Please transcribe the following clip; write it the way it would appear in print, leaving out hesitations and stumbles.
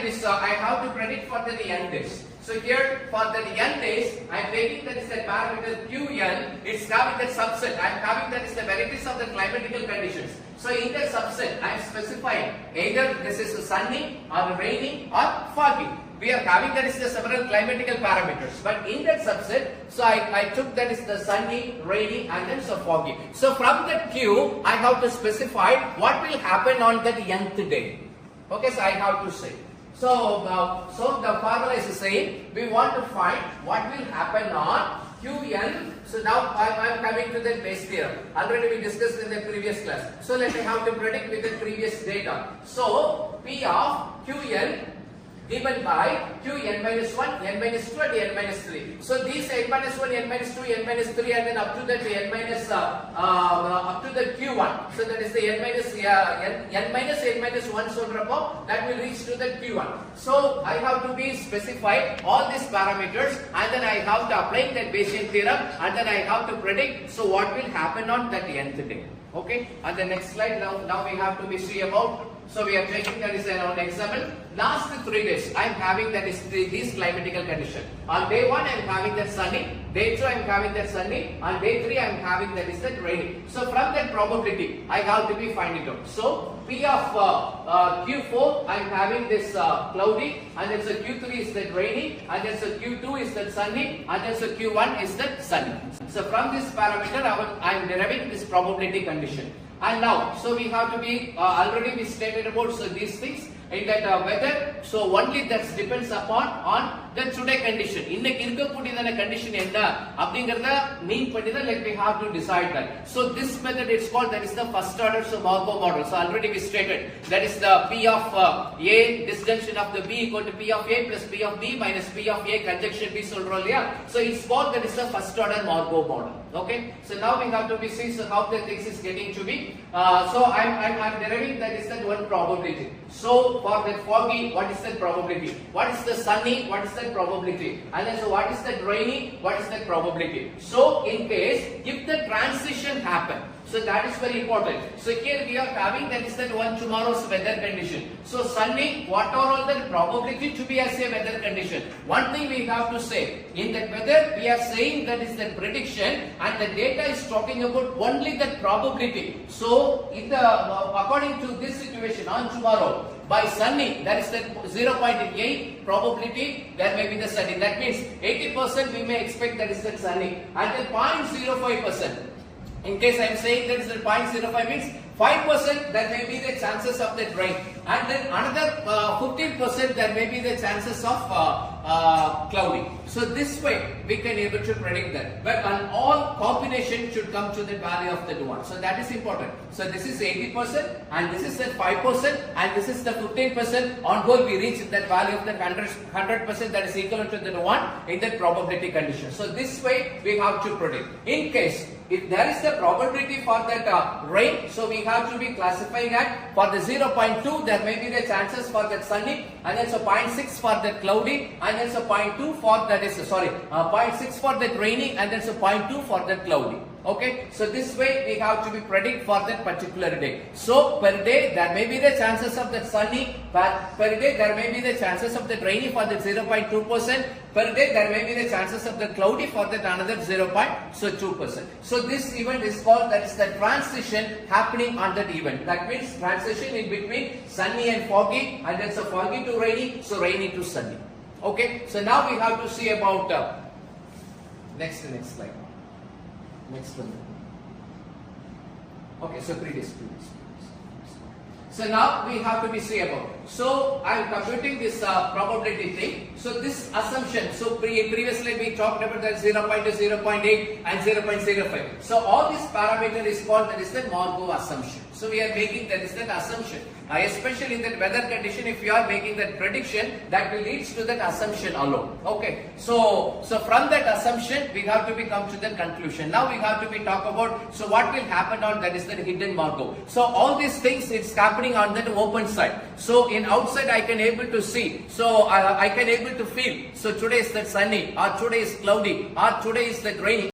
is I have to predict for the n days. So here for the n days, I am taking that is the parameter Qn. It's having that subset. I am having that is the varieties of the climatical conditions. So in that subset, I am specifying either this is sunny or rainy or foggy. We are having that is the several climatical parameters, but in that subset, so I took that is the sunny, rainy, and then so foggy. So from that Q, I have to specify what will happen on that nth day. Okay, so I have to say. So the formula is saying we want to find what will happen on Qn. So now I am coming to the base theorem. Already we discussed in the previous class. So let me have to predict with the previous data. So P of Qn given by Qn minus 1, n minus 2 and n minus 3. So these n minus 1, n minus 2, n minus 3 and then up to that n minus up to the Q1. So that is the n minus n minus 1 சொல்றப்போ that will reach to the Q1. So I have to be specified all these parameters and then I have to apply that Bayesian theorem and then I have to predict so what will happen on that nth day. Okay, on the next slide now we have to be see about. So we are taking that is an example. Last 3 days I am having that is these climatical condition. On day 1 I am having that sunny, day 2 I am having that sunny, on day 3 I am having that is that rainy. So from that probability I have to be finding out. So P of Q4 I am having this cloudy, and then so Q3 is that rainy, and then so Q2 is that sunny, and then so Q1 is that sunny. So from this parameter I am deriving this probability condition. And now, so we have to be already we stated about so these things in that weather. So only that depends upon on the today condition. இன்னைக்கு இருக்கக்கூடிய condition என்ன அப்படிங்கறத மீன் பண்ணி தான் like we have to decide that. So this method is called that is the first order so Markov model. So already we stated that is the P of A disjunction of the B equal to P of A plus P of B minus P of A conjunction B சொல்றோம் இல்லையா. So it's called that is the first order Markov model. Okay, so now we have to be see so how the things is getting to be. So I'm deriving that is that one probability. So for that foggy, what is that probability? What is the sunny? What is that probability? And then so what is that rainy? What is that probability? So in case if the transition happen, so that is very important. So here we are having that is that one tomorrow's weather condition. So sunny, what are all the probability to be as a weather condition? One thing we have to say in that weather we are saying that is the prediction and the data is talking about only that probability. So in the according to this situation on tomorrow by sunny that is the 0.8 probability there may be the sunny. That means 80% we may expect that is the sunny and then 0.05%. In case I am saying that is the 0.05 means 5% there may be the chances of that rain and then another 15% there may be the chances of cloudy. So this way we can able to predict that, but on all combination should come to the value of that one. So that is important. So this is 80% and this is that 5% and this is the 15%. On whole we reach that value of the 100% that is equal to the one in that probability condition. So this way we have to predict. In case if there is the probability for that rain, so we have to be classifying at for the 0.2 there may be the chances for that sunny and then so 0.6 for that cloudy and then so 0.2 for that is 0.6 for that rainy and then so 0.2 for that cloudy. Okay, so this way we have to be predict for that particular day. So per day there may be the chances of that sunny, per day there may be the chances of that rainy for that 0.2%, per day there may be the chances of the cloudy for that another 0.2%. So this event is called that is the transition happening on that event. That means transition in between sunny and foggy and then so foggy to rainy, so rainy to sunny. Okay, so now we have to see about next slide. Next one. Okay, so previous. So now we have to be see about. So I am computing this probability thing. So this assumption. So previously we talked about that 0.2, 0.8 and 0.05. So all this parameter is called that is the Markov assumption. So we are making that is that assumption. Especially in that weather condition, if you are making that prediction, that will leads to that assumption alone. Okay. So from that assumption, we have to be come to the conclusion. Now we have to be talk about so what will happen on that is the hidden Markov. So all these things it's happening on that open side. So in outside I can able to see. So I can able to feel. So today is that sunny, or today is cloudy, or today is that rainy.